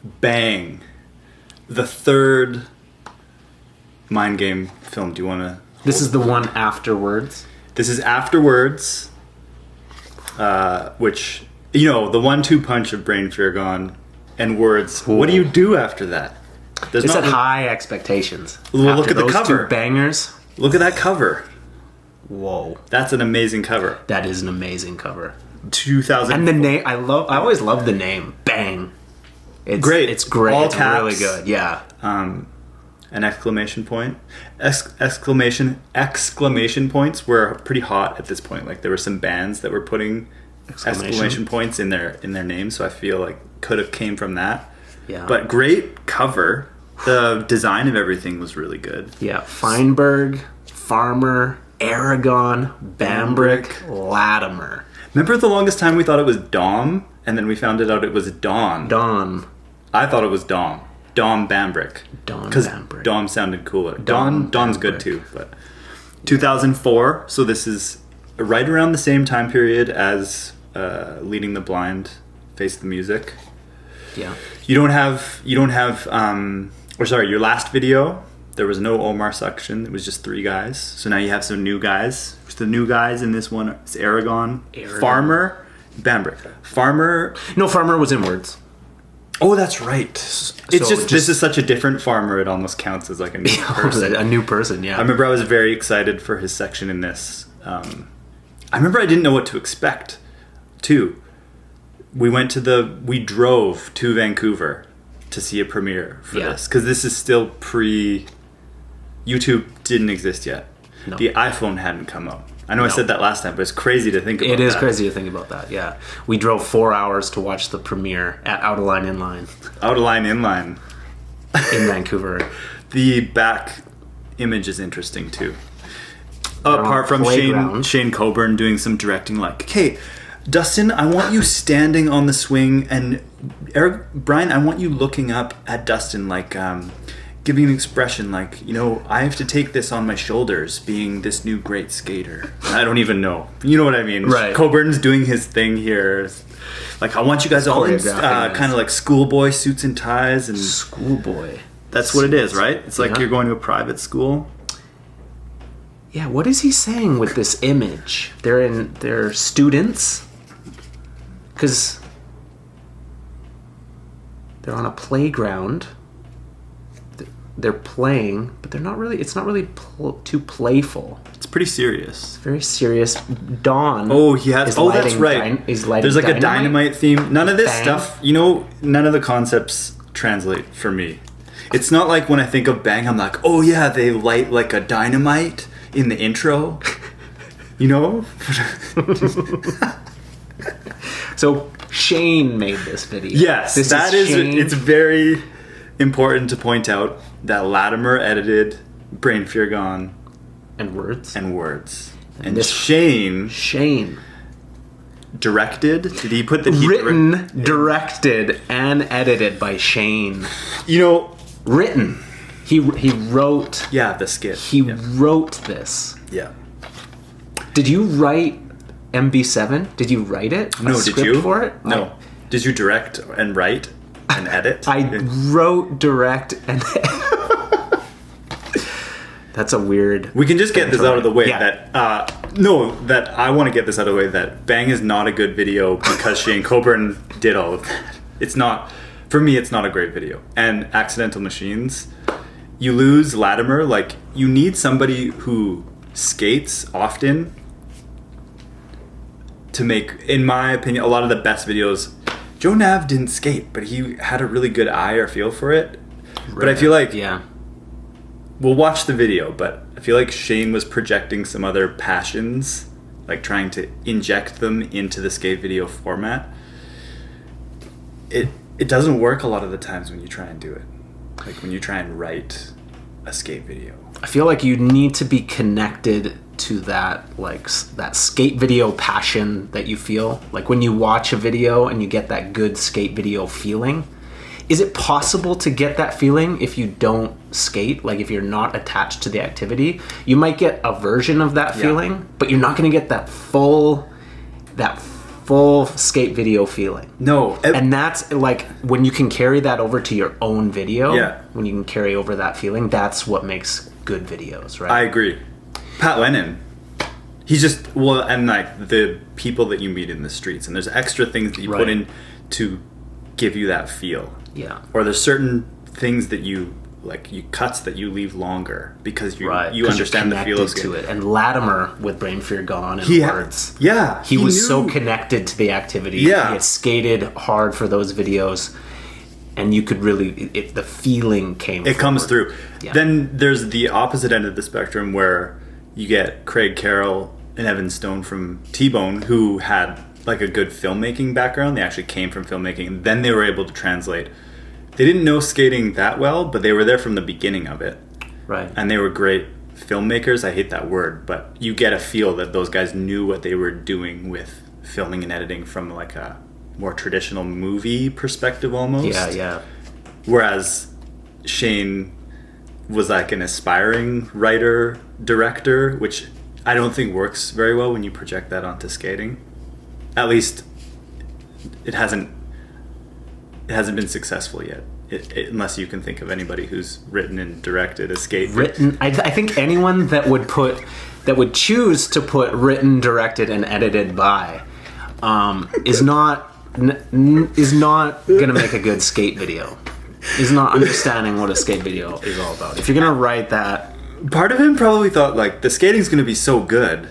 Bang. The third Mindgame film. Do you want to... This is the one afterwards. This is afterwards, which, the 1-2 punch of Brain Fear Gone and Words. Cool. What do you do after that? It's at high expectations. Well, look at the cover. Two bangers. Look at that cover. Whoa. That's an amazing cover. That is an amazing cover. 2000. And the name, I always love the name. Bang. It's great. It's great. All it's caps. Really good. Yeah. An exclamation point. Exclamation points were pretty hot at this point. Like there were some bands that were putting exclamation points in their names, so I feel like could have came from that. Yeah. But great cover. The design of everything was really good. Yeah. Feinberg, Farmer, Aragon, Bambrick, Latimer. Remember the longest time we thought it was Dom, and then we found it out it was Don. Don. I thought it was Dom. Dom Bambrick. Don Because Bambrick. Dom sounded cooler. Don Don's Bambrick. good too. But 2004, so this is right around the same time period as Leading the Blind, Face the Music. Yeah. Your last video, there was no Omar section. It was just 3 guys. So now you have some new guys. The new guys in this one is Aragon. Farmer, Bambrick. Farmer. No, Farmer was in Words. Oh, that's right. This is such a different Farmer. It almost counts as like a new person. A new person, yeah. I remember I was very excited for his section in this. I remember I didn't know what to expect, too. We drove to Vancouver to see a premiere for this. Because this is still YouTube didn't exist yet. No. The iPhone hadn't come out. I know I said that last time, but it's crazy to think about that. It is crazy to think about that, yeah. We drove 4 hours to watch the premiere at Out of Line Inline. Out of Line Inline. In Vancouver. The back image is interesting, too. Apart from Shane Coburn doing some directing, like, okay, Dustin, I want you standing on the swing, and Brian, I want you looking up at Dustin, like, giving an expression like, I have to take this on my shoulders, being this new great skater. I don't even know. You know what I mean? Right. Coburn's doing his thing here. Like, I want you guys all in kind of like schoolboy suits and ties. And schoolboy. That's what it is, right? It's like you're going to a private school. Yeah, what is he saying with this image? They're students? Because they're on a playground. They're playing, but they're not really. It's not really too playful. It's pretty serious. It's very serious. Don. Oh, he has. That's right. He's lighting. There's like a dynamite theme. None of this stuff. None of the concepts translate for me. It's not like when I think of Bang, I'm like, oh yeah, they light like a dynamite in the intro. So Shane made this video. Yes, it's very important to point out that Latimer edited Brain Fear Gone and Words. And this Shane directed. Did he put that he directed and edited by Shane? Written. He wrote. Yeah, the skit. He wrote this. Yeah. Did you write MB7? Did you write it? No, did you? For it? No. Did you direct and write and edit? I wrote, direct, and That's a weird... We can just get this out of the way that I want to get this out of the way that Bang is not a good video because Shane Coburn did all of that. It's not... For me, it's not a great video. And Accidental Machines, you lose Latimer. Like, you need somebody who skates often to make, in my opinion, a lot of the best videos. Joe Nav didn't skate, but he had a really good eye or feel for it. Right. But I feel like... Yeah. We'll watch the video, but I feel like Shane was projecting some other passions, like trying to inject them into the skate video format. It doesn't work a lot of the times when you try and do it. Like when you try and write a skate video. I feel like you need to be connected to that, like that skate video passion that you feel. Like when you watch a video and you get that good skate video feeling. Is it possible to get that feeling if you don't skate? Like if you're not attached to the activity, you might get a version of that feeling, but you're not going to get that full full skate video feeling. No. And that's like when you can carry that over to your own video, Yeah. when you can carry over that feeling, that's what makes good videos, right? I agree. Pat Lennon, he's just, and like the people that you meet in the streets, and there's extra things that you put in to give you that feel. Yeah. Or there's certain things that you cuts that you leave longer because you understand the feel of to it. And Latimer with Brain Fear Gone and Words. Yeah. He was so connected to the activity. Yeah. He had skated hard for those videos, and you could really, the feeling came It comes through. Yeah. Then there's the opposite end of the spectrum where you get Craig Carroll and Evan Stone from T-Bone, who had like a good filmmaking background. They actually came from filmmaking, and then they were able to translate. They didn't know skating that well, but they were there from the beginning of it. Right. And they were great filmmakers. I hate that word, but you get a feel that those guys knew what they were doing with filming and editing from like a more traditional movie perspective almost. Yeah. Whereas Shane was like an aspiring writer, director, which I don't think works very well when you project that onto skating. At least it hasn't been successful yet, unless you can think of anybody who's written and directed a skate. I think anyone that would choose to put written, directed, and edited by is not gonna make a good skate video. Is not understanding what a skate video is all about. If you're gonna write that, part of him probably thought like the skating's gonna be so good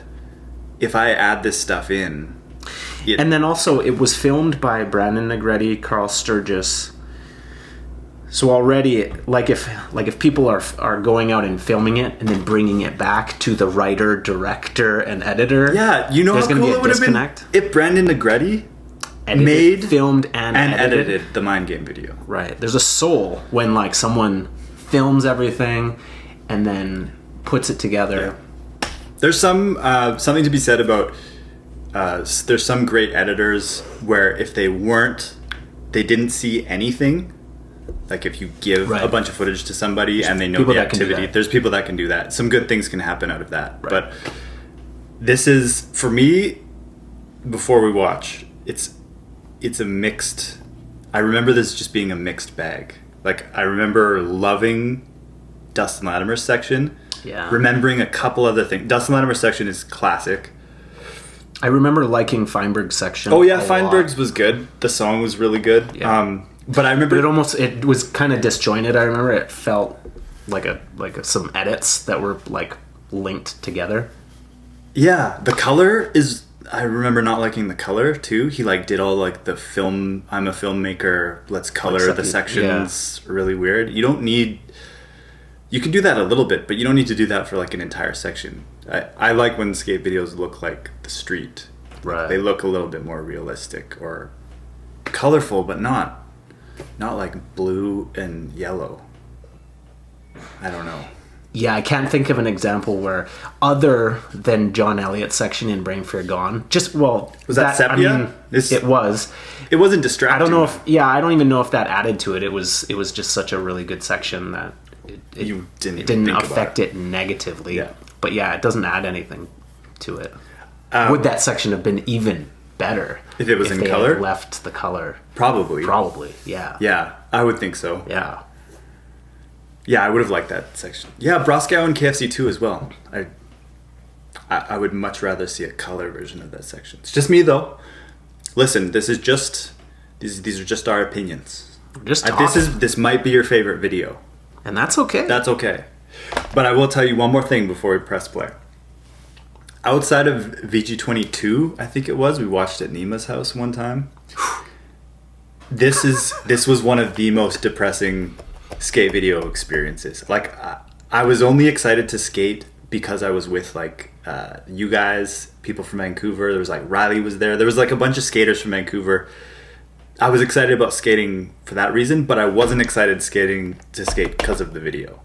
if I add this stuff in. And then also it was filmed by Brandon Negretti, Carl Sturgis. So already, like if people are going out and filming it and then bringing it back to the writer, director, and editor, you know how cool it would have been if Brandon Negretti filmed and edited the Mindgame video. Right. There's a soul when like someone films everything and then puts it together. Yeah. There's something to be said about. There's some great editors where if they didn't see anything, like if you give a bunch of footage to somebody and they know the activity, there's people that can do that. Some good things can happen out of that. Right. But this is, for me, before we watch, it's a mixed, I remember this just being a mixed bag. Like I remember loving Dustin Latimer's section. Yeah. Remembering a couple other things. Dustin Latimer's section is classic. I remember liking Feinberg's section. Oh yeah, Feinberg's was good. The song was really good. Yeah. But I remember it was kind of disjointed. I remember it felt like some edits that were like linked together. Yeah, the color is. I remember not liking the color too. He like did all like the film. I'm a filmmaker. Let's color the sections really weird. You don't need. You can do that a little bit, but you don't need to do that for like an entire section. I like when skate videos look like the street. Right. They look a little bit more realistic or colorful, but not like blue and yellow. I don't know. Yeah, I can't think of an example where, other than John Elliott's section in Brain Fear Gone, was that sepia? I mean, it was. It wasn't distracting. I don't know if. Yeah, I don't even know if that added to it. It was just such a really good section that it didn't affect it negatively. Yeah. But yeah, it doesn't add anything to it. Would that section have been even better if it was in they color? Had left the color. Probably. Yeah. Yeah, I would think so. Yeah. Yeah, I would have liked that section. Yeah, Broskow and KFC 2 as well. I would much rather see a color version of that section. It's just me though. Listen, these are just our opinions. This might be your favorite video. And that's okay. That's okay. But I will tell you one more thing before we press play. Outside of VG22, I think it was, we watched at Nima's house one time. This was one of the most depressing skate video experiences. Like, I was only excited to skate because I was with like you guys, people from Vancouver. There was like Riley was there. There was like a bunch of skaters from Vancouver. I was excited about skating for that reason, but I wasn't excited to skate because of the video.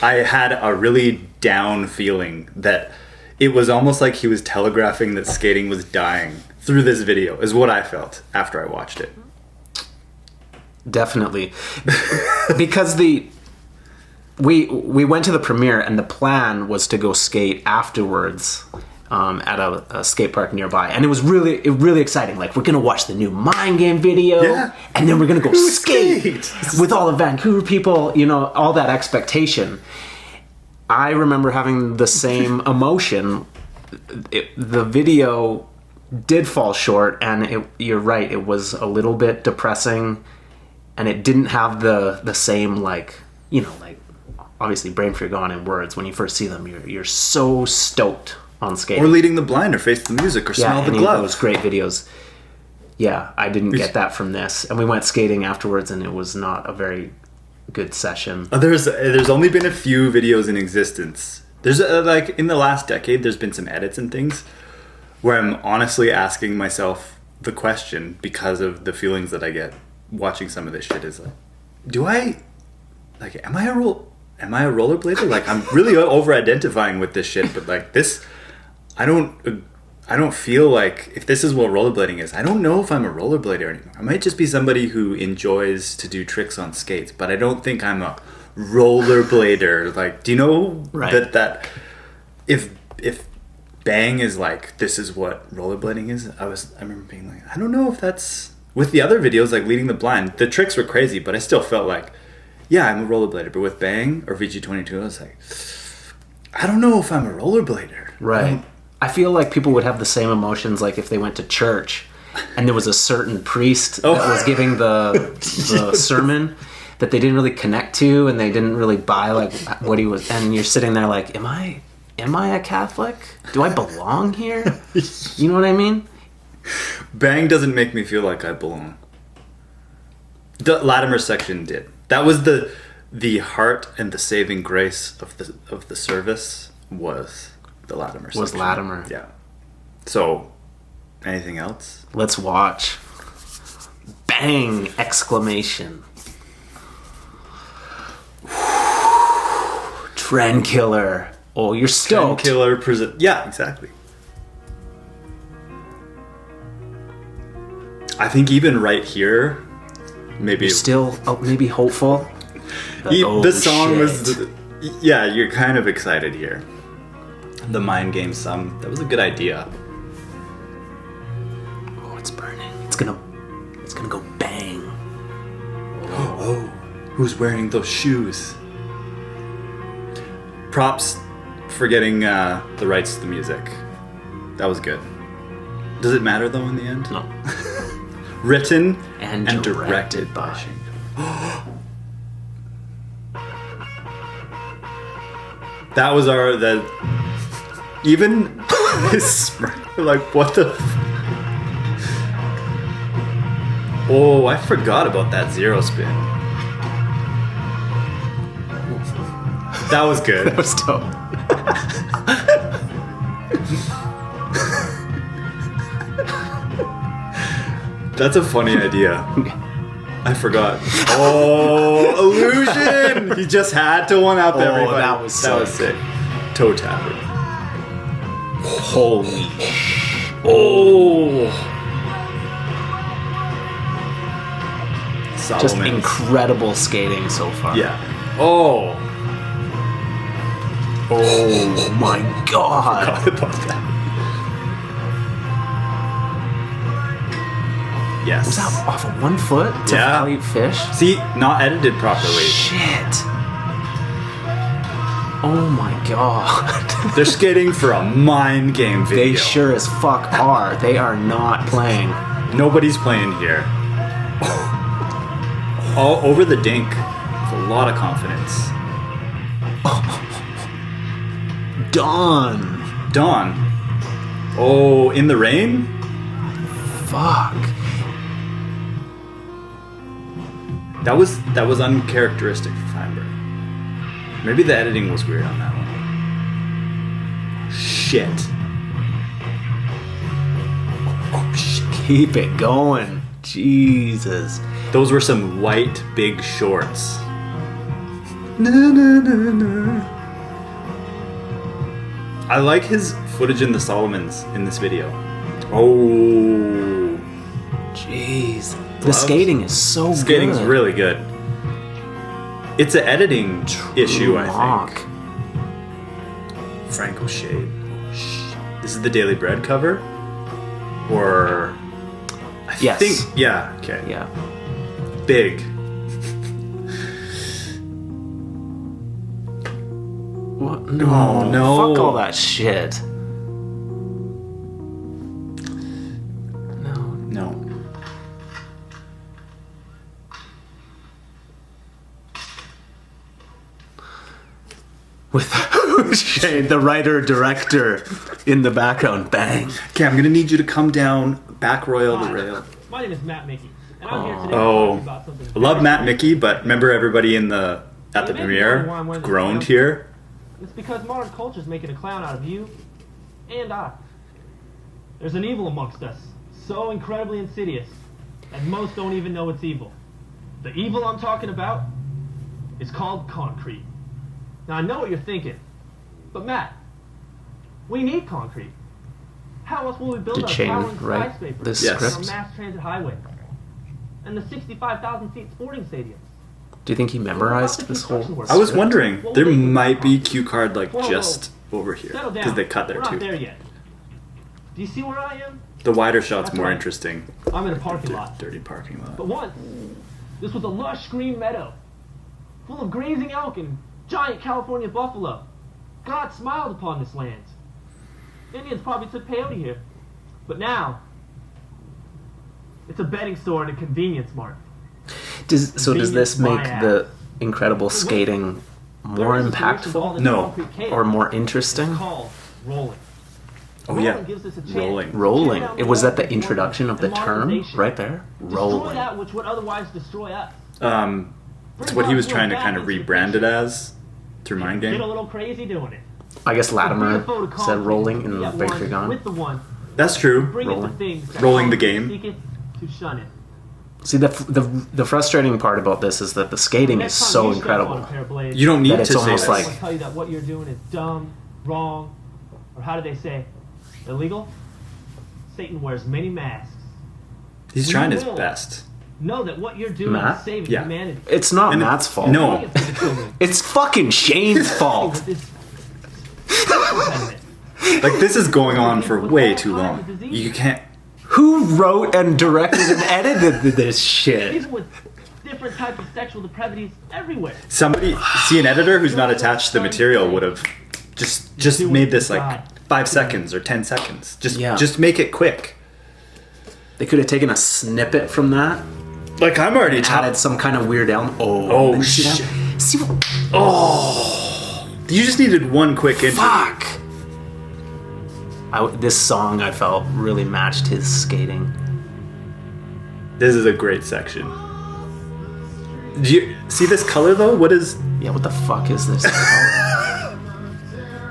I had a really down feeling that it was almost like he was telegraphing that skating was dying through this video, is what I felt after I watched it. Definitely. Because we went to the premiere and the plan was to go skate afterwards at a skate park nearby, and it was really exciting. Like, we're gonna watch the new Mindgame video, and then we're gonna go skate with all the Vancouver people. You know, all that expectation. I remember having the same emotion. The video did fall short, and you're right. It was a little bit depressing, and it didn't have the same, like, you know, like, obviously Brain for Gone in words. When you first see them, you're so stoked on skating. Or Leading the Blind, or Face the Music, or Smell the Glove. Those great videos. Yeah, I didn't get that from this. And we went skating afterwards, and it was not a very good session. There's only been a few videos in existence. There's like, in the last decade, there's been some edits and things where I'm honestly asking myself the question, because of the feelings that I get watching some of this shit, is like, am I a rollerblader? Like, I'm really over-identifying with this shit, but like this, I don't feel like, if this is what rollerblading is, I don't know if I'm a rollerblader anymore. I might just be somebody who enjoys to do tricks on skates, but I don't think I'm a rollerblader. Like, do you know that if Bang is like, this is what rollerblading is, I remember being like, I don't know if that's, with the other videos, like Leading the Blind, the tricks were crazy, but I still felt like, yeah, I'm a rollerblader. But with Bang or VG22, I was like, I don't know if I'm a rollerblader. Right. I feel like people would have the same emotions, like if they went to church and there was a certain priest that was giving the sermon that they didn't really connect to, and they didn't really buy like what he was, and you're sitting there like, am I a Catholic? Do I belong here? You know what I mean? Bang doesn't make me feel like I belong. The Latimer section did. That was the heart and the saving grace of the service was the Latimer section. Was Latimer. Yeah. So, anything else? Let's watch. Bang! Exclamation. Trend killer. Oh, you're stoked. Trend killer. Yeah, exactly. I think even right here, maybe you're still maybe hopeful. The song was, you're kind of excited here. The Mindgame song, that was a good idea. Oh, it's burning. It's gonna go bang. Oh, who's wearing those shoes? Props for getting the rights to the music. That was good. Does it matter though in the end? No. Written and directed by Shane. That was even his smirk, like, what the oh, I forgot about that zero spin. That was good. That was dope. That's a funny idea. I forgot. Oh, illusion! He just had to one up everybody. That was sick. Toe tapper. Holy. Oh. Just incredible skating so far. Yeah. Oh. Oh my god. I forgot about that. Yes. Was that off of 1 foot to value fish? See, not edited properly. Shit. Oh my god. They're skating for a Mindgame video. They sure as fuck are. They are not playing. Nobody's playing here. All over the dink with a lot of confidence. Dawn. Oh, in the rain? Fuck. That was uncharacteristic for Feinberg. Maybe the editing was weird on that one. Shit. Oh, shit. Keep it going. Jesus. Those were some white big shorts. Na, na, na, na. I like his footage in the Solomons in this video. Oh. Jeez. The skating is so good. Skating's really good. It's an editing issue, I think. Franco Shade. This is the Daily Bread cover? Or... Yes. Yeah, okay. Yeah. Big. What? No. Oh, no. Fuck all that shit. No. With Shane, the writer-director, in the background. Bang. Okay, I'm gonna need you to come down, back royal the rail. My name is Matt Mickey, and I'm here today to Oh, talk about something. I love Matt Mickey, but remember everybody at the premiere groaned here? It's because modern culture is making a clown out of you and I. There's an evil amongst us, so incredibly insidious that most don't even know it's evil. The evil I'm talking about is called concrete. Now I know what you're thinking, but Matt, we need concrete. How else will we build Did our Shane towering write skyscrapers this Yes. on script? mass transit highways and the 65,000 seat sporting stadiums? Do you think he memorized this whole... I was script? wondering, there might be cue card like Whoa, just over here Settle down. because they cut there We're not there too. yet. Do you see where I am? The wider shot's That's more right. interesting. I'm in a parking lot. Dirty parking lot. But once, this was a lush green meadow, full of grazing elk and giant California buffalo. God smiled upon this land. Indians probably took peyote here. But now, it's a bedding store and a convenience mart. Does this make Convenience the incredible skating more There is a solution called impactful the No. concrete cave. or more It's interesting? called rolling. Oh yeah, Rolling gives us a chance rolling. Rolling. to tear down It was that the old introduction of the and term modernization. right there? Destroy Rolling. that which would otherwise destroy us. It's what he was trying to kind of rebrand it as through Get a Mindgame. little crazy doing it. I guess Be a Latimer photocopy said rolling in at Break one Free Gone. With the one, That's true. bring it Rolling. to things that Rolling the cause game. to seek it, to shun it. See, the frustrating part about this is that the skating is Next time so you step on a incredible. pair of blades, You don't need That to it's say almost this. like- I'll tell you that what you're doing is dumb, wrong, or how do they say, illegal? Satan wears many masks. He's trying his You will. best. Know that what you're doing Matt? is saving Yeah. humanity. It's not And Matt's fault. no. It's for the children. It's fucking Shane's fault. With this impediment. Like this is going on for way too long. You can't. Who wrote and directed and edited this shit? People with different types of sexual depravities everywhere. Somebody see an editor who's not attached to the material would have just made this like 5 seconds or 10 seconds. Just make it quick. They could have taken a snippet from that, Like I'm already added some kind of weird element. Oh, then see shit. that- See what? You just needed one quick intro. Fuck. This song I felt really matched his skating. This is a great section. Do you see this color though? What is? Yeah, what the fuck is this?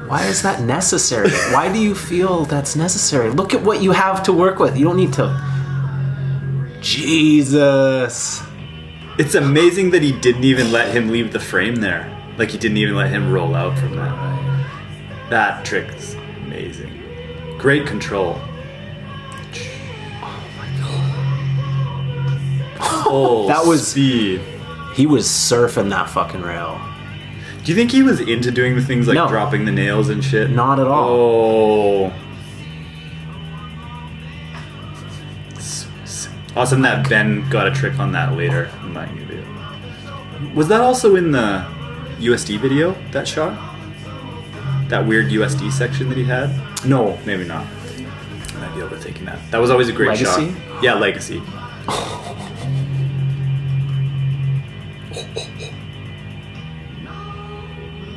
Why is that necessary? Why do you feel that's necessary? Look at what you have to work with. You don't need to. Jesus. It's amazing that he didn't even let him leave the frame there. Like he didn't even let him roll out from that. That trick's amazing. Great control. Oh, That was- speed. He was surfing that fucking rail. Do you think he was into doing the things like No. dropping the nails and shit? Not at all. Oh. Awesome that Ben got a trick on that later in my video. Was that also in the USD video, that shot? That weird USD section that he had? No, maybe not. I might be overthinking that. That was always a great Legacy? shot. Yeah, Legacy.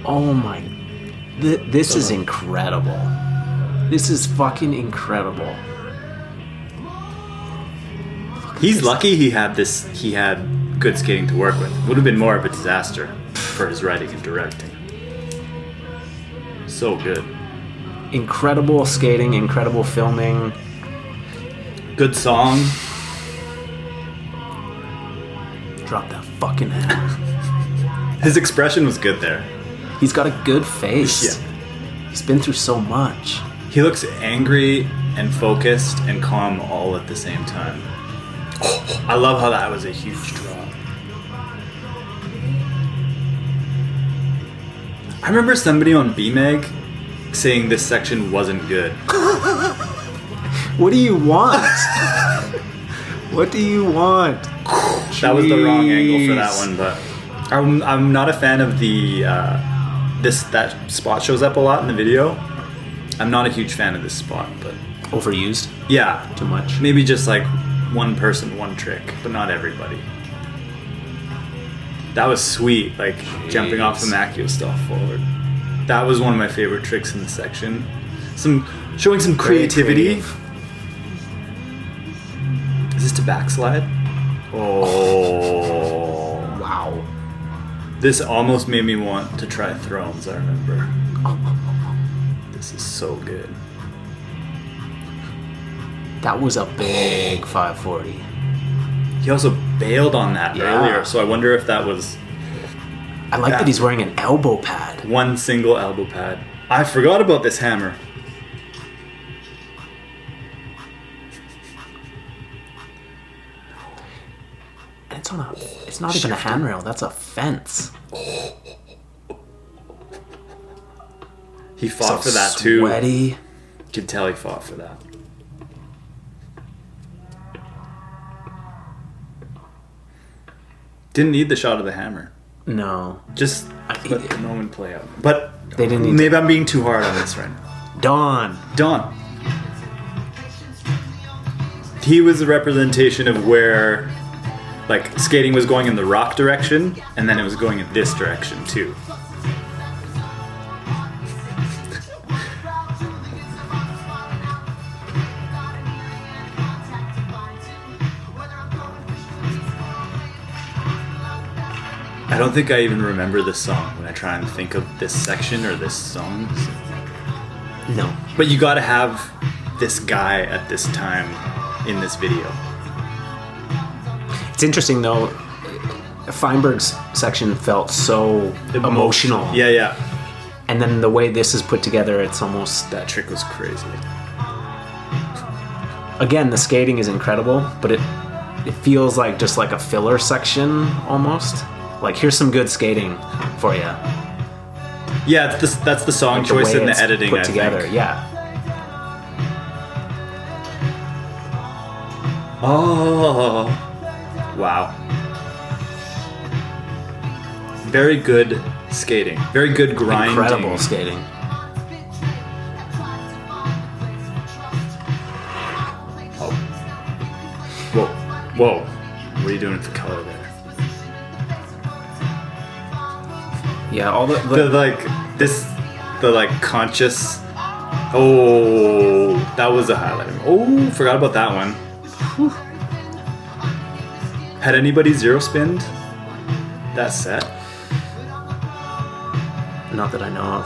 Oh my. This is incredible. This is fucking incredible. He's lucky he had good skating to work with. Would have been more of a disaster for his writing and directing. So good. Incredible skating, incredible filming. Good song. Drop that fucking hammer. His expression was good there. He's got a good face. Yeah. He's been through so much. He looks angry and focused and calm all at the same time. I love how that was a huge draw. I remember somebody on BMeg saying this section wasn't good. What do you want? What do you want? That was the wrong angle for that one, but I'm not a fan of the that spot shows up a lot in the video. I'm not a huge fan of this spot, but Overused? yeah, Too much? maybe just like one person, one trick, but not everybody. That was sweet, like jumping off the Macchio stuff forward. That was one of my favorite tricks in the section. Showing some creativity. Is this to backslide? Oh. Wow. This almost made me want to try Thrones, I remember. This is so good. That was a big 540. He also bailed on that Yeah. earlier, so I wonder if that was I like that he's wearing an elbow pad. one single elbow pad. I forgot about this hammer. And it's not even a handrail, that's a fence. He fought So for that too. Sweaty. Could tell he fought for that. Didn't need the shot of the hammer. No. Just let the moment play out. But They didn't need maybe I'm being too hard on this right now. Dawn. Don. He was a representation of where, like, skating was going in the rock direction, and then it was going in this direction too. I don't think I even remember this song when I try and think of this section or this song. No. But you gotta have this guy at this time in this video. It's interesting though, Feinberg's section felt so emotional. Yeah, yeah. And then the way this is put together, it's almost... That trick was crazy. Again, the skating is incredible, but it feels like just like a filler section almost. Like, here's some good skating for you. Yeah, that's the song Like choice way and the it's editing, put I together. think. Yeah. Oh, wow. Very good skating. Very good grinding. Incredible skating. Oh. Whoa. Whoa. What are you doing with the color there? Yeah, all the conscious. Oh, that was a highlight. Oh, forgot about that one. Whew. Had anybody zero spinned that set? not that I know of.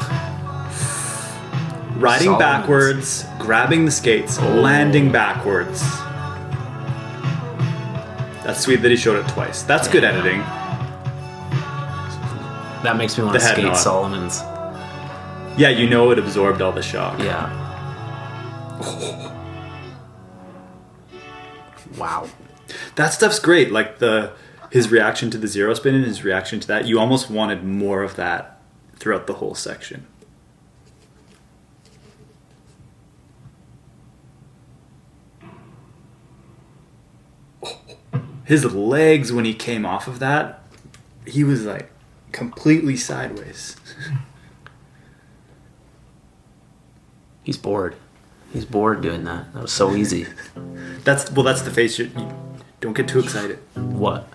Riding Solomons. backwards, grabbing the skates, landing backwards. That's sweet that he showed it twice. That's good editing. That makes me want The to head skate nod. Solomons. Yeah, you know it absorbed all the shock. Yeah. Wow. That stuff's great. Like his reaction to the zero spin and his reaction to that. You almost wanted more of that throughout the whole section. His legs, when he came off of that, he was like completely sideways. He's bored. He's bored doing that. That was so easy. That's the face. You don't get too excited. What?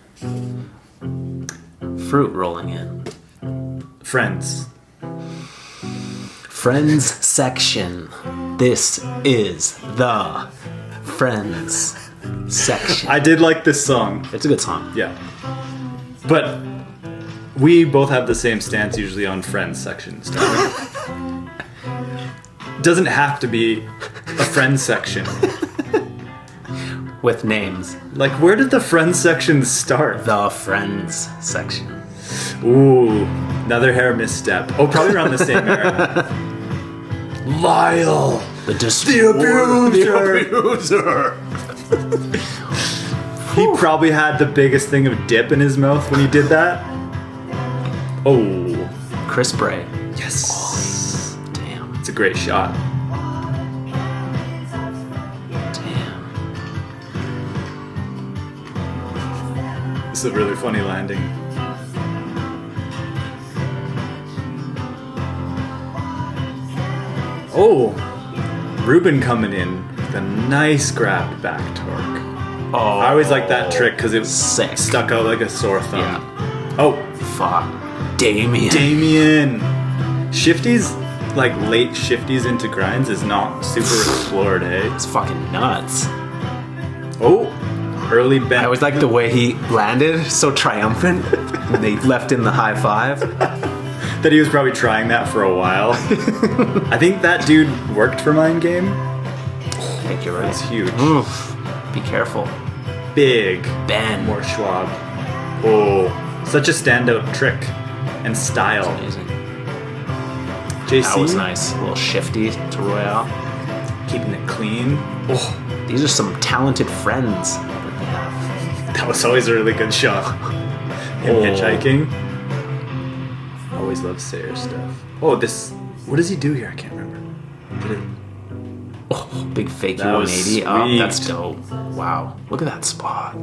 Fruit rolling in. Friends. Friends section. This is the Friends section. I did like this song. It's a good song. Yeah. But we both have the same stance usually on Friends sections, don't we? Doesn't have to be a Friends section. With names. Like, where did the Friends section start? The Friends section. Ooh, another hair misstep. Oh, probably around the same era. Lyle! The abuser! He probably had the biggest thing of dip in his mouth when he did that. Oh. Chris Bray. Yes. Damn. It's a great shot. Damn. This is a really funny landing. Oh, Ruben coming in with a nice grabbed back torque. Oh, I always like that trick because it sick. stuck out like a sore thumb. Yeah. Oh, Fuck. Damien. Shifties, like late shifties into grinds is not super explored, eh? It's fucking nuts. Oh, early bend. I always like the way he landed, so triumphant. And they left in the high five. That he was probably trying that for a while. I think that dude worked for Mindgame. I think you're right. That's huge. Oof. Be careful. Big. Ben. More Schwab. Oh, such a standout trick and style. Amazing. JC. That was nice. A little shifty to Royale. Keeping it clean. Oh, These are some talented friends that they have. that was always a really good shot. Him hitchhiking. Always love Sayer stuff. Oh, this. What does he do here? I can't remember. Oh, big fake That was 180. Oh, sweet. that's dope. Wow. Look at that spot.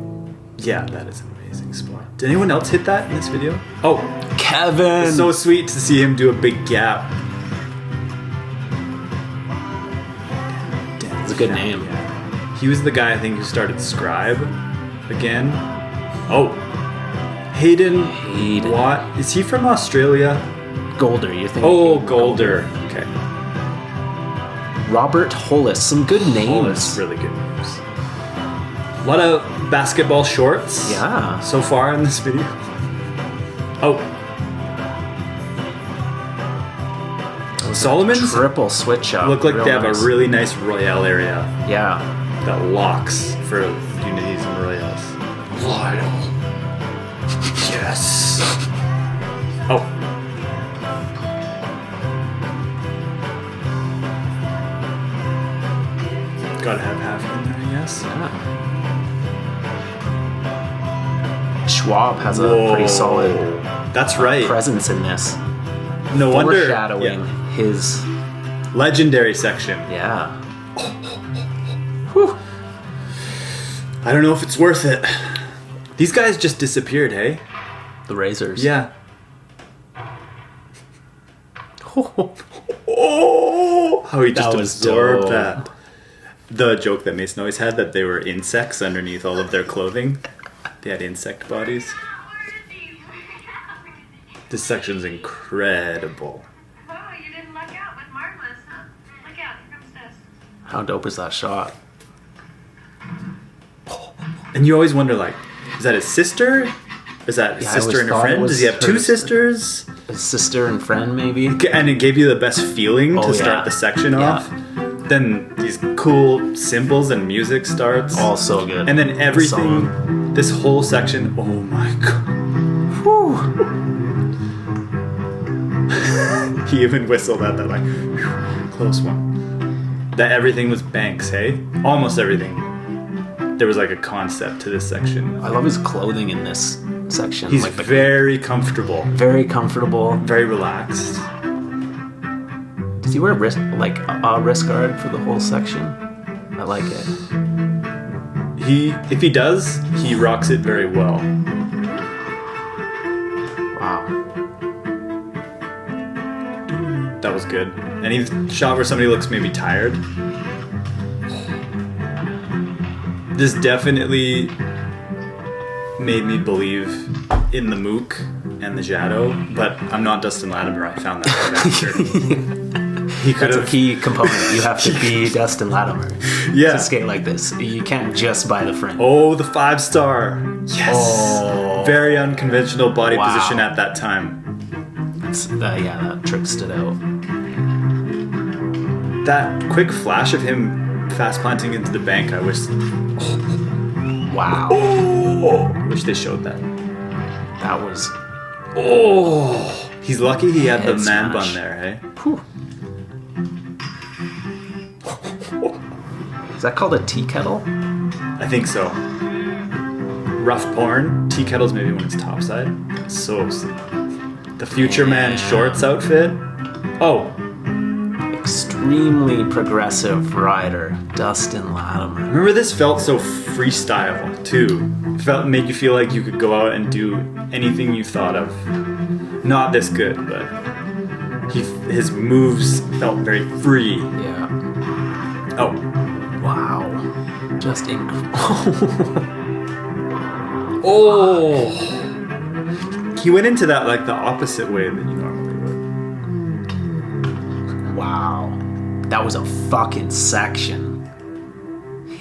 Yeah, that is an amazing spot. Did anyone else hit that in this video? Oh, Kevin! so sweet to see him do a big gap. It's a good name. Yeah. He was the guy I think who started Scribe again. Oh, Hayden. What? Is he from Australia? Golder, you're thinking. Oh, Golder. Okay. Robert Hollis. Some good names. Hollis, really good names. A lot of basketball shorts. Yeah. So far in this video. Oh. Solomon's Triple switch up. look like Real they have nice. a really nice Royale area Yeah. that locks for Unities and Royales. Loyal. Yes. Oh. Gotta have half in there, yes. Yeah. Schwab has a pretty solid That's right. presence in this. No wonder. Foreshadowing his. Legendary section. Yeah. Whew. I don't know if it's worth it. These guys just disappeared, hey? The Razors. Yeah. Oh, how he just That was absorbed dope. that. The joke that Mason always had that they were insects underneath all of their clothing. They had insect bodies. This section's incredible. Oh, you didn't luck out with Marvelous, huh? Look out, here comes this. How dope is that shot? And you always wonder, like, is that his sister? Is that his Yeah, I sister always and her thought it friend? was Does he have her two sister. sisters? His sister and friend, maybe? And it gave you the best feeling Oh, to yeah. start the section Yeah. off. Then these cool symbols and music starts. All so good. And then everything, Song. this whole section, oh my god. He even whistled at that, like, whew, close one. That everything was Banks, hey? Almost everything. There was like a concept to this section. I love his clothing in this section. He's like the very comfortable, very comfortable. very relaxed. Does he wear a wrist guard for the whole section? I like it. If he does, he rocks it very well. Wow. That was good. Any shot where somebody looks maybe tired. This definitely made me believe in the Mook and the Shadow, but I'm not Dustin Latimer. I found that out after. He could That's a have. key component. You have to be Dustin Latimer Yeah. to skate like this. You can't just buy the frame. Oh, the 5-star. Yes. Oh. Very unconventional body Wow. position at that time. That trick stood out. That quick flash of him fast planting into the bank, I wish. Wow. Oh, I wish they showed that. That was. Oh, he's lucky he had the Head man smash. bun there, hey? Whew. Is that called a tea kettle? I think so. Rough porn. Tea kettle's maybe when it's topside. So sick. The Future Man shorts outfit. Oh, extremely progressive writer, Dustin Latimer. Remember, this felt so freestyle too. Made you feel like you could go out and do anything you thought of. Not this good, but his moves felt very free. Yeah. Oh, Wow. Just incredible. oh! He went into that like the opposite way than you normally would. Wow. That was a fucking section.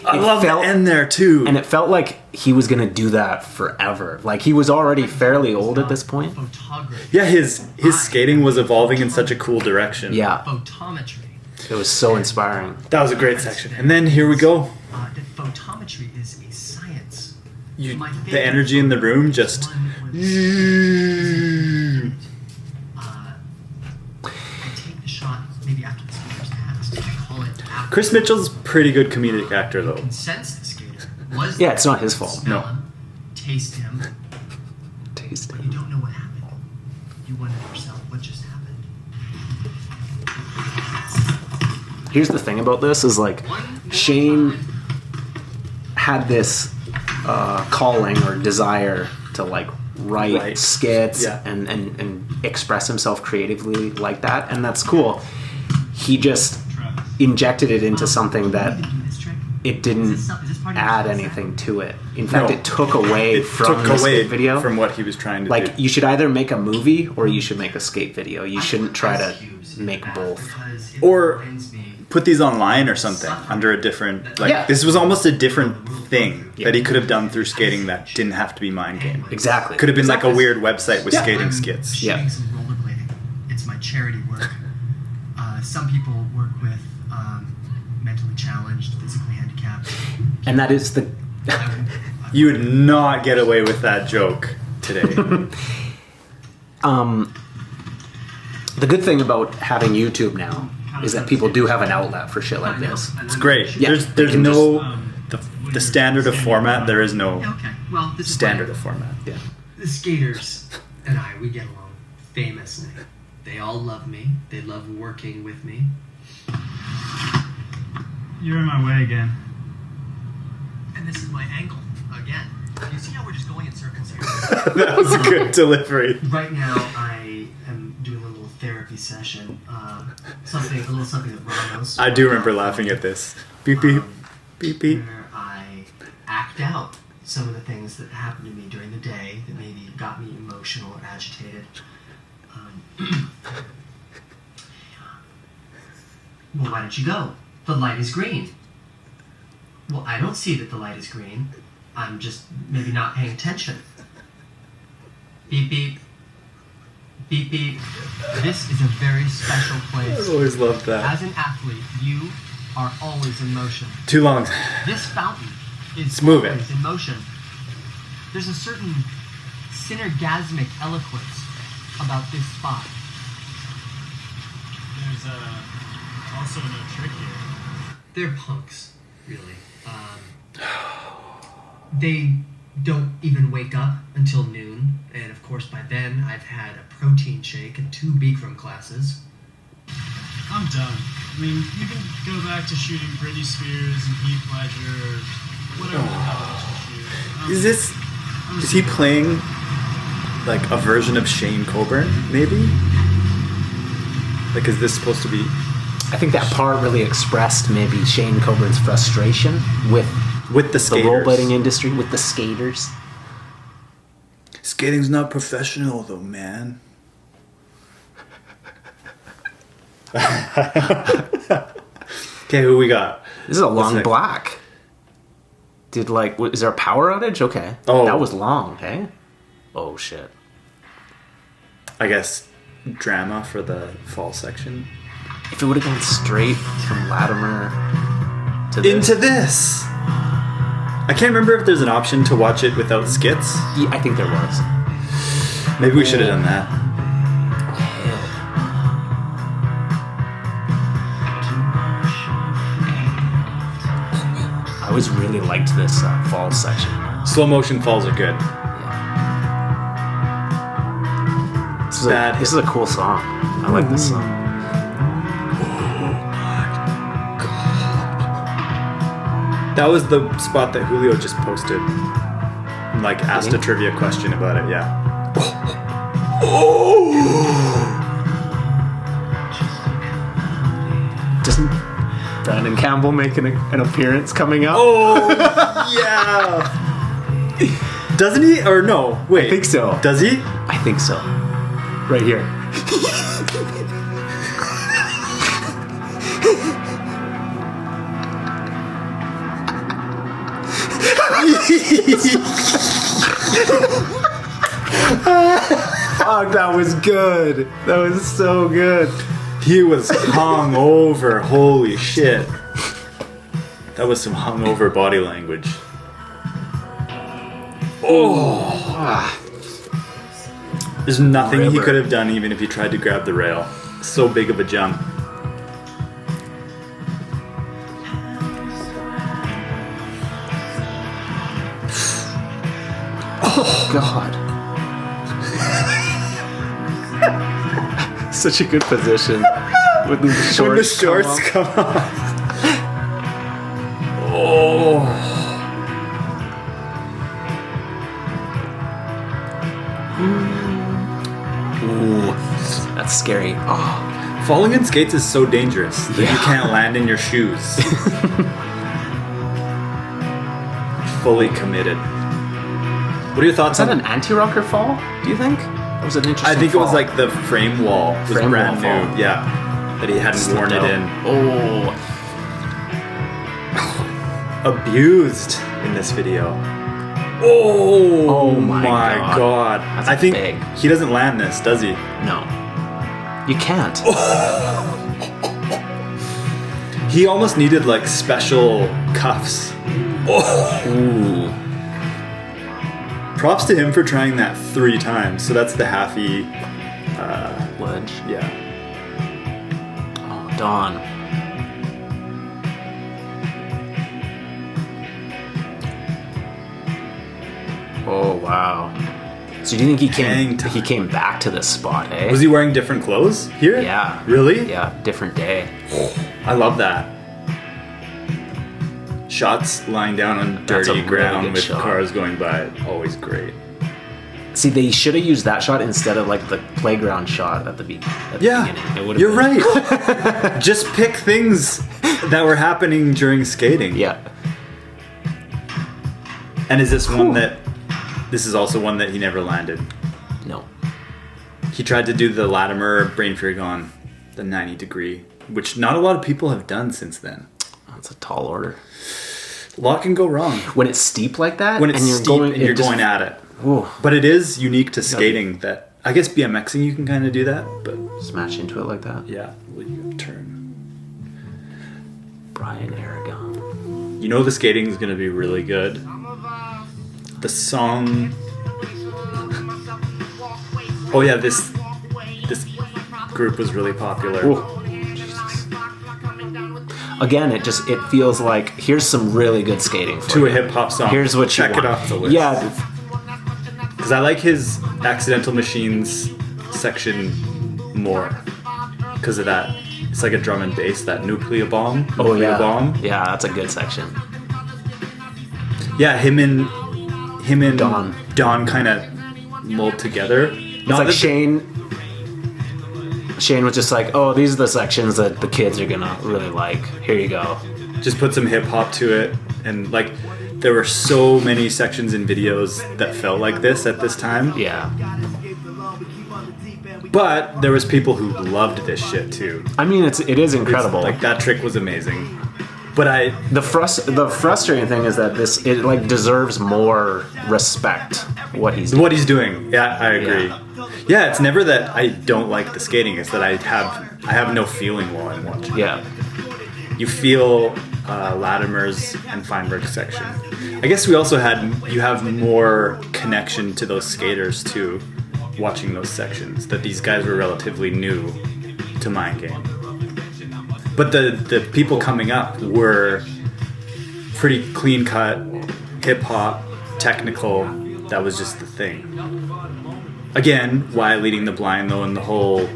I love the end there too. And it felt like he was gonna do that forever. Like he was already fairly old at this point. Photography. Yeah, his skating was evolving in such a cool direction. Yeah. Photometry. It was so inspiring. That was a great section. And then here we go. That photometry is a science. The energy in the room just... I take the shot maybe after the skater's passed. I call it after. Chris Mitchell's a pretty good comedic actor, You though. can sense the skater. Was Yeah, it's not his fault. Smell No. him, taste him, Taste but you don't know what happened. You wonder to yourself, what just happened? Here's the thing about this is like Shane had this calling or desire to like write skits Yeah. and express himself creatively like that, and that's cool. He just injected it into something that it didn't add anything to it. In fact, No. it took away from the skate video. from what he was trying to do. Like, you should either make a movie or you should make a skate video. You shouldn't try to make both. Or put these online or something under a different... Like, Yeah. this was almost a different thing that he could have done through skating that didn't have to be Mindgame. Exactly. Could have been like a Exactly. weird website with Yeah. skating skits. Yeah. Shooting some rollerblading. It's my charity work. Some people work with mentally challenged, physically handicapped. And that is the... You would not get away with that joke today. The good thing about having YouTube now is that people do have an outlet for shit like this. It's great. Yeah. There's no... The standard of format, there is no Okay, well, this is standard of format. Yeah. The skaters and I, we get along famously. They all love me. They love working with me. You're in my way again. And this is my angle again. You see how we're just going in circles here? That was a good delivery. Right now, I am doing a little therapy session. A little something that Ramos. I do remember laughing at this. Beep, beep. Beep, beep. Where I act out some of the things that happened to me during the day that maybe got me emotional or agitated. Well, why don't you go? The light is green. Well, I don't see that the light is green. I'm just maybe not paying attention. Beep, beep. Beep, beep. This is a very special place. I always loved that. As an athlete, you are always in motion. Too long. This fountain is It's moving. always in motion. There's a certain synergasmic eloquence about this spot. There's also no trick here. They're punks, really. They don't even wake up until noon, and of course by then I've had a protein shake and 2 Bikram classes. I'm done. I mean, you can go back to shooting Britney Spears and Heath Ledger or whatever the hell else you shoot. Is he playing like a version of Shane Coburn, maybe? Like, is this supposed to be... I think that part really expressed maybe Shane Coburn's frustration with With the the skaters. rollerblading industry, with the skaters. Skating's not professional, though, man. Okay, who we got? This is a long next? black. Is there a power outage? Okay. Oh. That was long, hey? Oh, shit. I guess drama for the fall section. If it would have gone straight from Latimer to this. Into this! I can't remember if there's an option to watch it without skits. Yeah, I think there was. Maybe we should have done that. I always really liked this fall section. Slow motion falls are good. This is a cool song. I like this song. That was the spot that Julio just posted. Like, asked a trivia question about it, yeah. Doesn't Brandon Campbell make an appearance coming up? Oh, yeah. Doesn't he? Or no? Wait. I think so. Does he? I think so. Right here. Fuck, that was good. That was so good. He was hung over. Holy shit. That was some hungover body language. Oh. There's nothing he could have done even if he tried to grab the rail. So big of a jump. Oh, God. Such a good position. When the shorts come off. Oh. Ooh, that's scary. Oh. Falling in skates is so dangerous that you can't land in your shoes. Fully committed. What are your thoughts Was that on an anti-rocker fall, do you think? That was an interesting I think fall. it was like the frame wall was Frame brand wall new. fall. Yeah. That he hadn't worn it in. Oh. Abused in this video. Oh my God. That's I think big. he doesn't land this, does he? No. You can't. He almost needed like special cuffs. Ooh. Props to him for trying that 3 times. So that's the halfy. Ledge. Yeah. Oh, Dawn. Oh, wow. So do you think Hang time. he came back to this spot, eh? Was he wearing different clothes here? Yeah. Really? Yeah, different day. I love that. Shots lying down on That's a dirty really ground good with shot. cars going by. Always great. See, they should have used that shot instead of like the playground shot at the beginning. Yeah, It would've you're been- right. Just pick things that were happening during skating. Yeah. And is this one that... This is also one that he never landed. No. He tried to do the Latimer Brain Fury Gone, the 90 degree, which not a lot of people have done since then. That's a tall order. A lot can go wrong When it's steep like that, when it's and you're steep going, and you're it just- going at it. Ooh, But it is unique to skating that... I guess BMXing you can kind of do that, but smash into it like that. yeah, well, you turn. Brian Aragon. You know the skating is going to be really good. The song... Oh yeah, this group was really popular. Ooh. Again, it feels like here's some really good skating for To you. a hip hop song. Here's what Check you it want. off the list. Yeah, Because I like his Accidental Machines section more. Because of that. It's like a drum and bass, that Nuclear Bomb. oh yeah, Bomb. yeah, that's a good section. Yeah, him and Don kind of mold together. It's like Shane was just like, oh, these are the sections that the kids are gonna really like. Here you go. Just put some hip hop to it, and like there were so many sections in videos that felt like this at this time. Yeah. But there was people who loved this shit too. I mean, it is incredible. Like that trick was amazing. But the frustrating thing is that it like deserves more respect. What he's doing. Yeah, I agree. Yeah, it's never that I don't like the skating. It's that I have no feeling while I'm watching. Yeah. You feel Latimer's and Feinberg's section. I guess you have more connection to those skaters too, watching those sections. That these guys were relatively new to Mindgame. But the people coming up were pretty clean cut, hip hop, technical. That was just the thing. Again, why Leading the Blind though, and the whole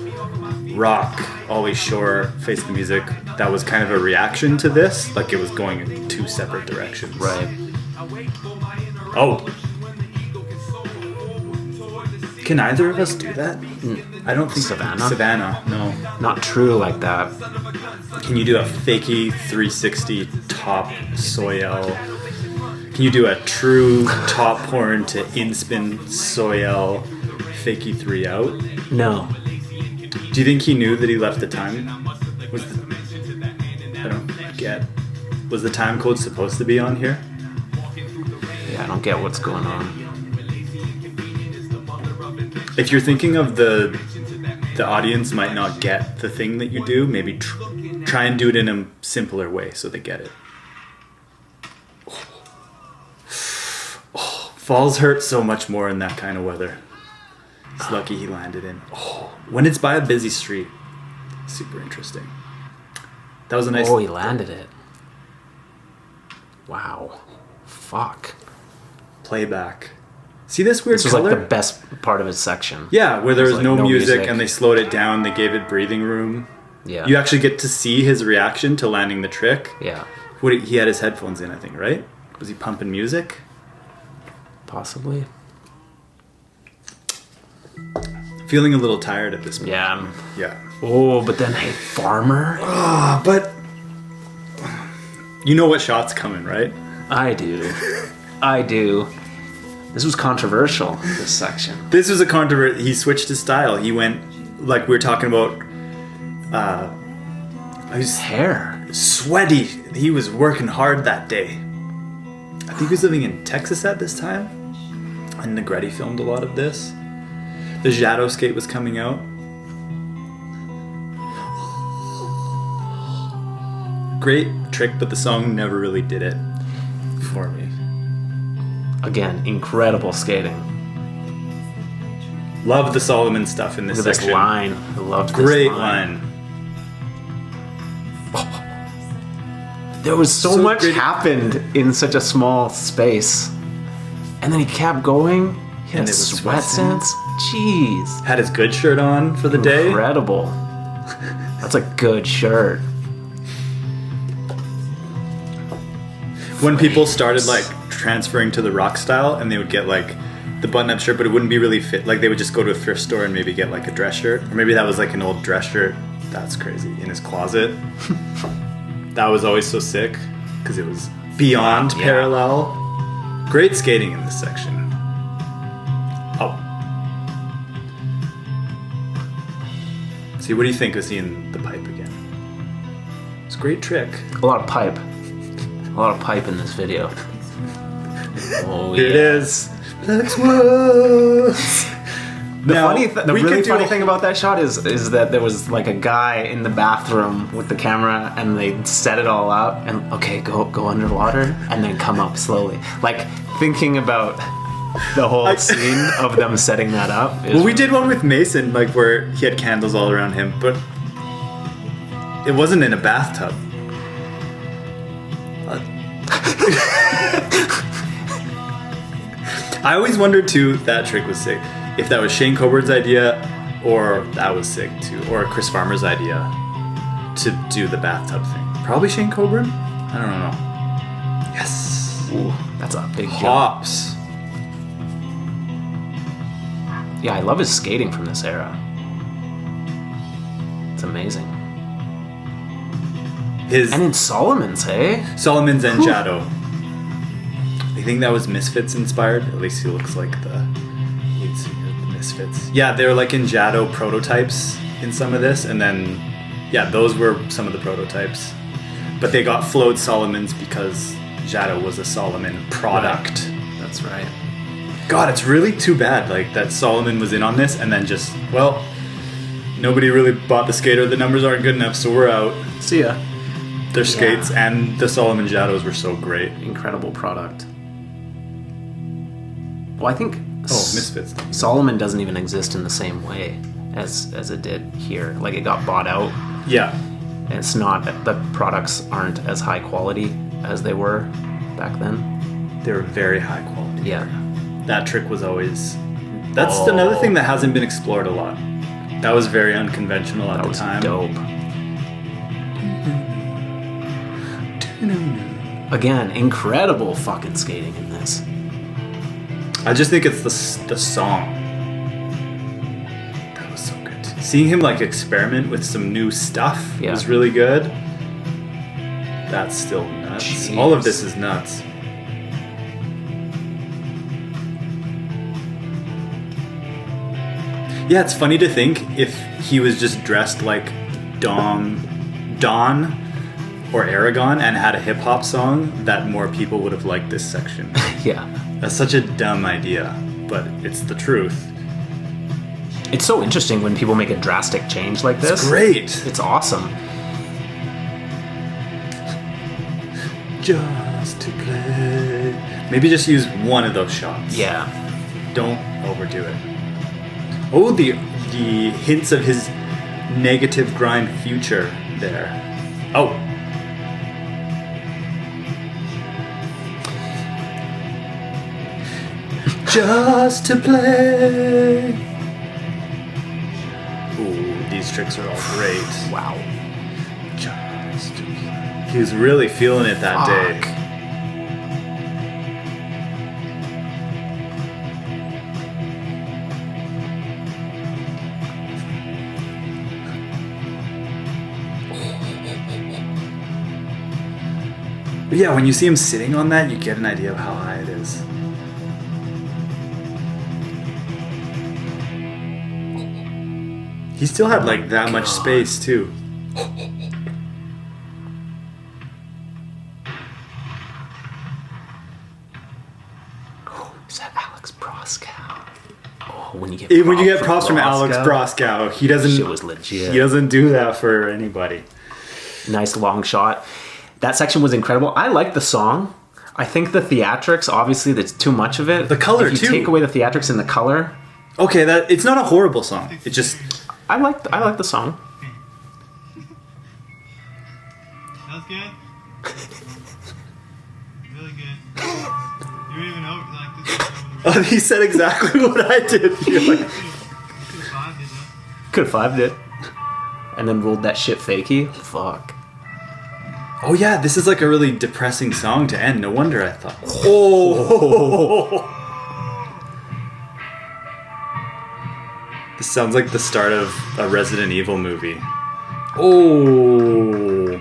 rock, always shore, face the music, that was kind of a reaction to this. Like it was going in two separate directions. Right. Oh. Can either of us do that? I don't think Savannah? Savannah, no. Not true like that. Can you do a fakey 360 top Soyel? Can you do a true top horn to in-spin Soyel fakey 3 out? No. Do you think he knew that he left the time? I don't get. Was the time code supposed to be on here? Yeah, I don't get what's going on. If you're thinking of the audience might not get the thing that you do, maybe try and do it in a simpler way so they get it. Oh, falls hurt so much more in that kind of weather. It's lucky he landed in. Oh, when it's by a busy street, super interesting. That was a nice. Oh, he landed it. Wow. Fuck. Playback. See this weird This was color? like the best part of his section. Yeah, where there was like no no music music. and they slowed it down. They gave it breathing room. Yeah. You actually get to see his reaction to landing the trick. Yeah. He had his headphones in, I think, right? Was he pumping music? Possibly. Feeling a little tired at this point. Yeah. Yeah. Oh, but then, hey, Farmer? But you know what shot's coming, right? I do. I do. This was controversial, this section. This was a controversy. He switched his style. He went, like we were talking about, His hair. sweaty. He was working hard that day. I think he was living in Texas at this time. And Negretti filmed a lot of this. The Jado skate was coming out. Great trick, but the song never really did it for me. Again, incredible skating. Love the Solomon stuff in this Look at section. this line. I loved this Great line. line. There was so much great. happened in such a small space. And then he kept going. He had And a it was sweatsuits. Jeez. Had his good shirt on for the day. Incredible. That's a good shirt. When people started like transferring to the rock style and they would get like the button-up shirt, but it wouldn't be really fit. Like they would just go to a thrift store and maybe get like a dress shirt, or maybe that was like an old dress shirt. That's crazy. In his closet. That was always so sick because it was beyond Yeah. parallel. Great skating in this section. Oh. See, what do you think of seeing the pipe again? It's a great trick. A lot of pipe. A lot of pipe in this video. Oh, Here it yeah. is. Let's waltz. The Now, the we really could do funny a- thing about that shot is that there was like a guy in the bathroom with the camera and they set it all up and okay, go underwater and then come up slowly. Like thinking about the whole scene of them setting that up. Is Well, we did one with Mason, like where he had candles all around him, but it wasn't in a bathtub. I always wondered too, that trick was sick. If that was Shane Coburn's idea, or that was sick too, or Chris Farmer's idea to do the bathtub thing. Probably Shane Coburn? I don't know. Yes. Ooh, that's a big jump. Hops. Yeah, I love his skating from this era. It's amazing. His And in Solomon's, hey? Solomon's and Jado. I think that was Misfits inspired. At least he looks like the lead singer of the Misfits. Yeah, they were like in Jado prototypes in some of this, and then yeah, those were some of the prototypes. But they got flowed Solomons because Jado was a Solomon product. That's right. God, it's really too bad like that Solomon was in on this and then just, well, nobody really bought the skater. The numbers aren't good enough, so we're out. See ya. Their skates and the Solomon Jados were so great. Incredible product. Well, I think Misfits. Solomon doesn't even exist in the same way as it did here. Like it got bought out. Yeah. And it's not, the products aren't as high quality as they were back then. They were very high quality. Yeah. That trick was always... That's another thing that hasn't been explored a lot. That was very unconventional at That the was time. dope. Again, incredible fucking skating in this. I just think it's the song. That was so good. Seeing him like experiment with some new stuff was really good. That's still nuts. Jeez. All of this is nuts. Yeah, it's funny to think if he was just dressed like Don or Aragon and had a hip hop song, that more people would have liked this section. Yeah. That's such a dumb idea, but it's the truth. It's so interesting when people make a drastic change like this. It's great. It's awesome. Just to play. Maybe just use one of those shots. Yeah. Don't overdo it. Oh, the hints of his negative grind future there. Oh. Just to play. Ooh, these tricks are all great. Wow. Just to play. He was really feeling it that day. But yeah, when you see him sitting on that, you get an idea of how high it is. He still had like that much space too. Is that Alex Broskow? Oh, when you get props from Alex Broskow, he doesn't. Shit was legit. He doesn't do that for anybody. Nice long shot. That section was incredible. I like the song. I think the theatrics, obviously, that's too much of it. The color, if you too. take away the theatrics and the color. Okay, it's not a horrible song. It just. I like the song. That was good. Really good. You don't even know like this. Oh, he said exactly what I did. You're like, Could have 5'd it. And then rolled that shit fakey. Fuck. oh yeah, this is like a really depressing song to end. No wonder I thought. Oh. This sounds like the start of a Resident Evil movie. Oh.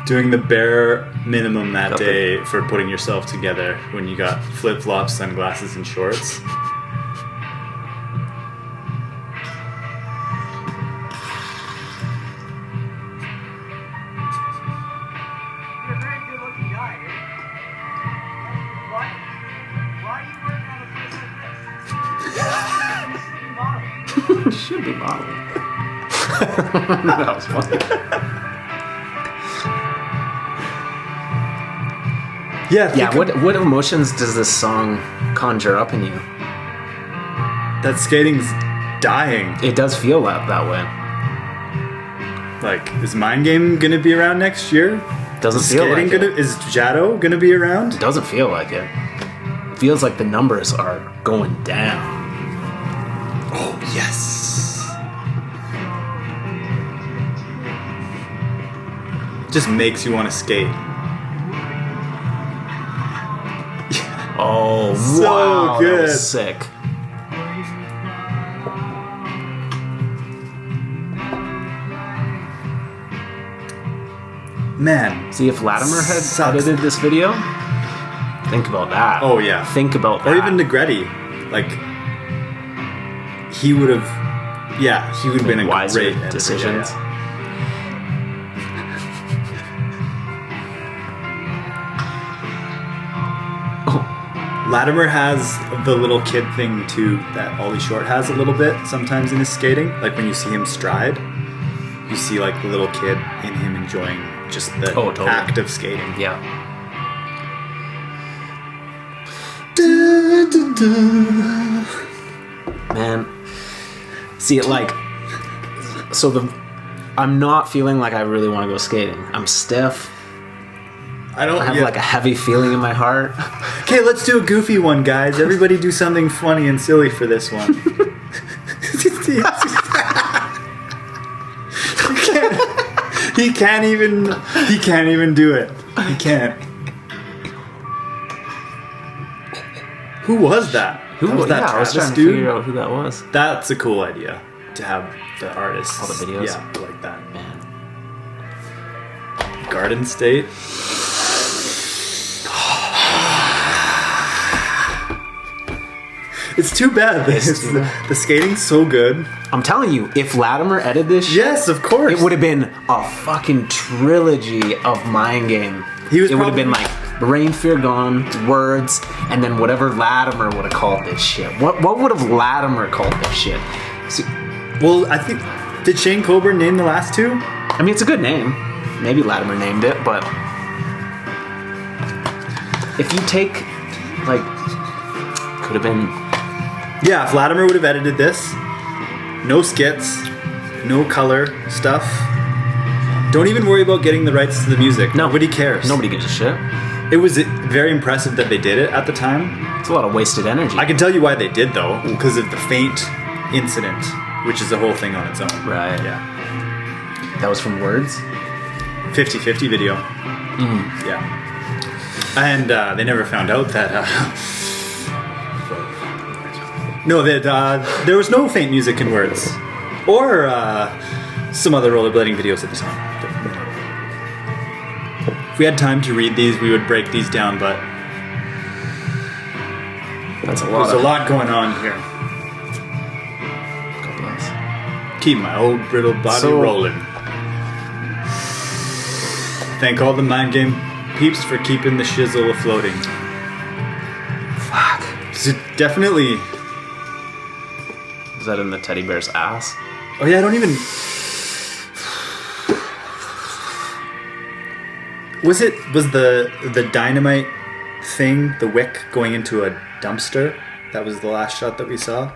Doing the bare minimum that day for putting yourself together when you got flip-flops, sunglasses, and shorts. You're a very good-looking guy, dude. Why are you working on a place like this? You should be modeling. Should be modeling. That was funny. Yeah. What emotions does this song conjure up in you? That skating's dying. It does feel that way. Like, is Mindgame gonna be around next year? Doesn't Is feel skating like it. Is Jado gonna be around? It doesn't feel like it. It feels like the numbers are going down. Oh yes. Just makes you want to skate. Oh, So wow, good. that was sick. Man. See, if Latimer had Sucks. edited this video, think about that. Oh yeah. Think about that. Or even Negretti. Like, he would have. Yeah, he would have been a wiser great editor, decisions. yeah. Latimer has the little kid thing too that Ollie Short has a little bit sometimes in his skating. Like when you see him stride, you see like the little kid in him enjoying just the totally. act of skating. Yeah. Man, see it like so I'm not feeling like I really want to go skating. I'm stiff. I don't I have like a heavy feeling in my heart. Okay, let's do a goofy one, guys. Everybody do something funny and silly for this one. He can't even do it. He can't. Who was that? Who was that? I was Travis trying to figure out who that was. That's a cool idea to have the artists. All the videos? Yeah, like that. Man. Garden State. It's too bad. The skating's so good. I'm telling you, if Latimer edited this shit, Yes, of course. it would have been a fucking trilogy of Mindgame. He was It would have probably- been like Rain Fear Gone, Words, and then whatever Latimer would have called this shit. What would have Latimer called this shit? See, Well, I think did Shane Coburn name the last two? I mean, it's a good name. Maybe Latimer named it, but if you take, like, could have been. Yeah, if Latimer would have edited this, no skits, no color stuff. Don't even worry about getting the rights to the music. No. Nobody cares. Nobody gives a shit. It was very impressive that they did it at the time. It's a lot of wasted energy. I can tell you why they did though, because of the faint incident, which is a whole thing on its own. Right. Yeah. That was from Words? 50-50 video. Yeah. And they never found out that. No, that there was no faint music in Words, or some other rollerblading videos at the time. If we had time to read these, we would break these down, but That's a there's a lot going on here. God bless. Keep my old brittle body So- rolling. Thank all the Mindgame peeps for keeping the shizzle afloating. Fuck. So definitely. Is that in the teddy bear's ass? Oh yeah, I don't even. Was the dynamite thing, the wick going into a dumpster? That was the last shot that we saw.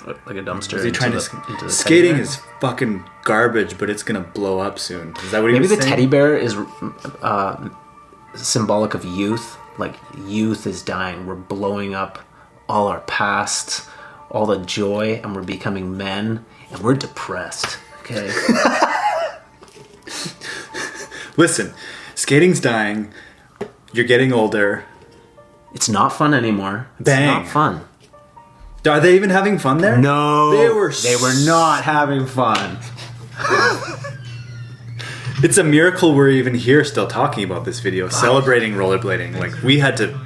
Like a dumpster. Was he trying to into the skating teddy bear? is fucking garbage, but it's gonna blow up soon. Is that what he Maybe was the saying? teddy bear is symbolic of youth. Like, youth is dying. We're blowing up all our past, all the joy, and we're becoming men, and we're depressed. Okay. Listen, skating's dying. You're getting older. It's not fun anymore. It's Bang. not fun. Are they even having fun there? No, They were not having fun. It's a miracle we're even here still talking about this video, celebrating rollerblading. Like, we had to.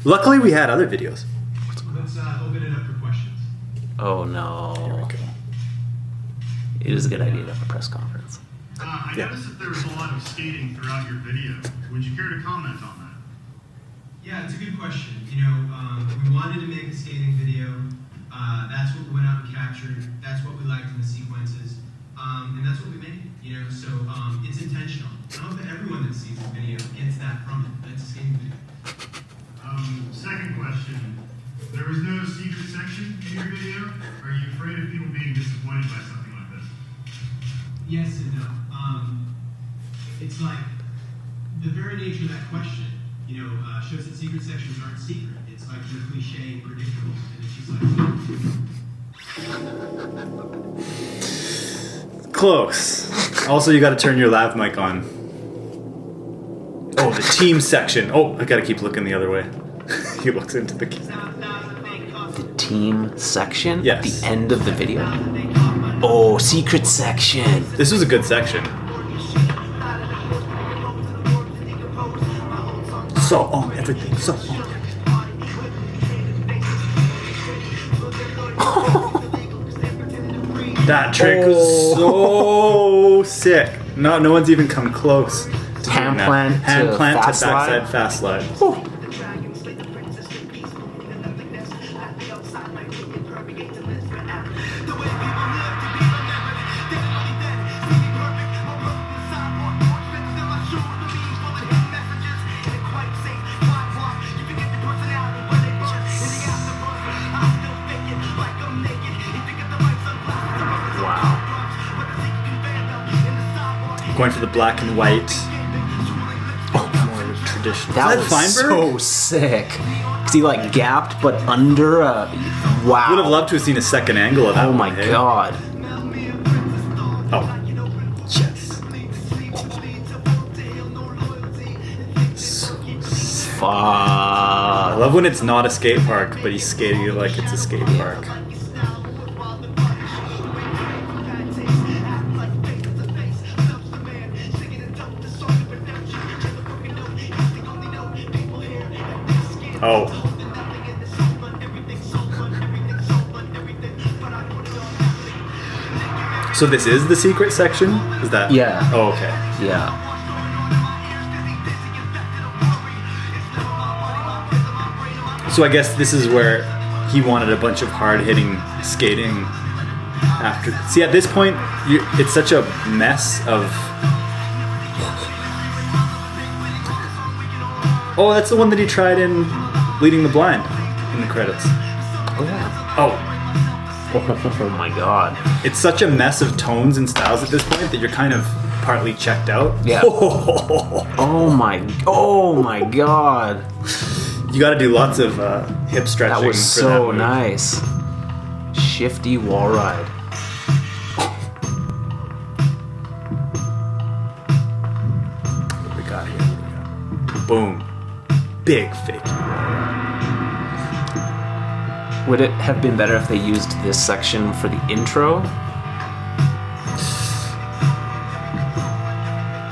Luckily, we had other videos. Let's open it up for questions. Oh no. It is a good idea to have a press conference. I noticed that there was a lot of skating throughout your video. Would you care to comment on that? Yeah, it's a good question. You know, we wanted to make a skating video. That's what we went out and captured. That's what we liked in the sequences. And that's what we made. You know, so it's intentional. I hope that everyone that sees the video gets that from it. That's a skating video. Second question. There was no secret section in your video. Are you afraid of people being disappointed by something like this? Yes and no. It's like the very nature of that question, you know, shows that secret sections aren't secret. It's like the cliche and predictable. And it's just like. Close. Also, you got to turn your lav mic on. Oh, the team section. Oh, I got to keep looking the other way. He looks into the key. The team section Yes. at the end of the video. Oh, secret section. This was a good section. So on everything. So on everything. That trick was so sick. No one's even come close. to Hand doing that. plant Hand to plant fast to backside slide. fast slide. Wow. Going for the black and white. Oh, more traditional. That Is was Feinberg? so sick. Cause he like gapped, but under a wow. Would have loved to have seen a second angle of that. Oh one, my hey? god. Oh, yes. Fuck. I love when it's not a skate park, but he's skating it like it's a skate park. Oh. So this is the secret section? Is that? Yeah. Oh, okay. Yeah. So I guess this is where he wanted a bunch of hard-hitting skating after. See, at this point, it's such a mess of... Oh, that's the one that he tried in Leading the Blind in the credits. Oh yeah. Oh, Oh my god. it's such a mess of tones and styles at this point that you're kind of partly checked out. Yeah. Oh my god. You got to do lots of hip stretching. That was for so that move. nice. Shifty wall ride. What do we got here? What do we got? Boom. Big fake. Would it have been better if they used this section for the intro?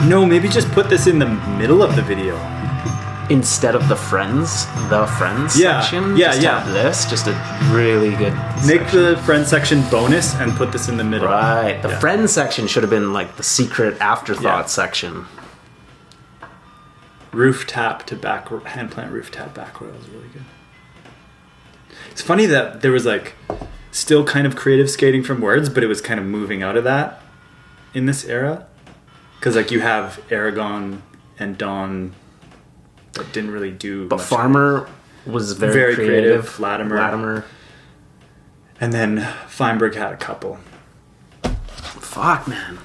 No, maybe just put this in the middle of the video. Instead of the friends Yeah, section? yeah, just yeah. have this, just a really good Make section. the friend section bonus and put this in the middle. Right, the Yeah. friends section should have been like the secret afterthought Yeah. section. Roof tap to back, hand plant roof tap back royal is really good. It's funny that there was like still kind of creative skating from words, but it was kind of moving out of that in this era. Because like you have Aragon and Dawn that didn't really do But much. Farmer was very, Very creative. creative. Latimer. And then Feinberg had a couple. Fuck, man.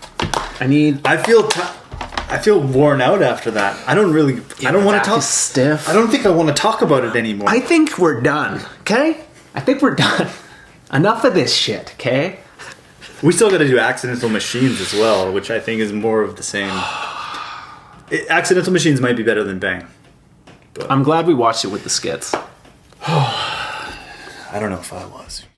I feel worn out after that. I don't want to back talk. is stiff. I don't think I want to talk about it anymore. I think we're done, okay? I think we're done. Enough of this shit, okay? We still got to do Accidental Machines as well, which I think is more of the same. Accidental Machines might be better than Bang. I'm glad we watched it with the skits. I don't know if I was.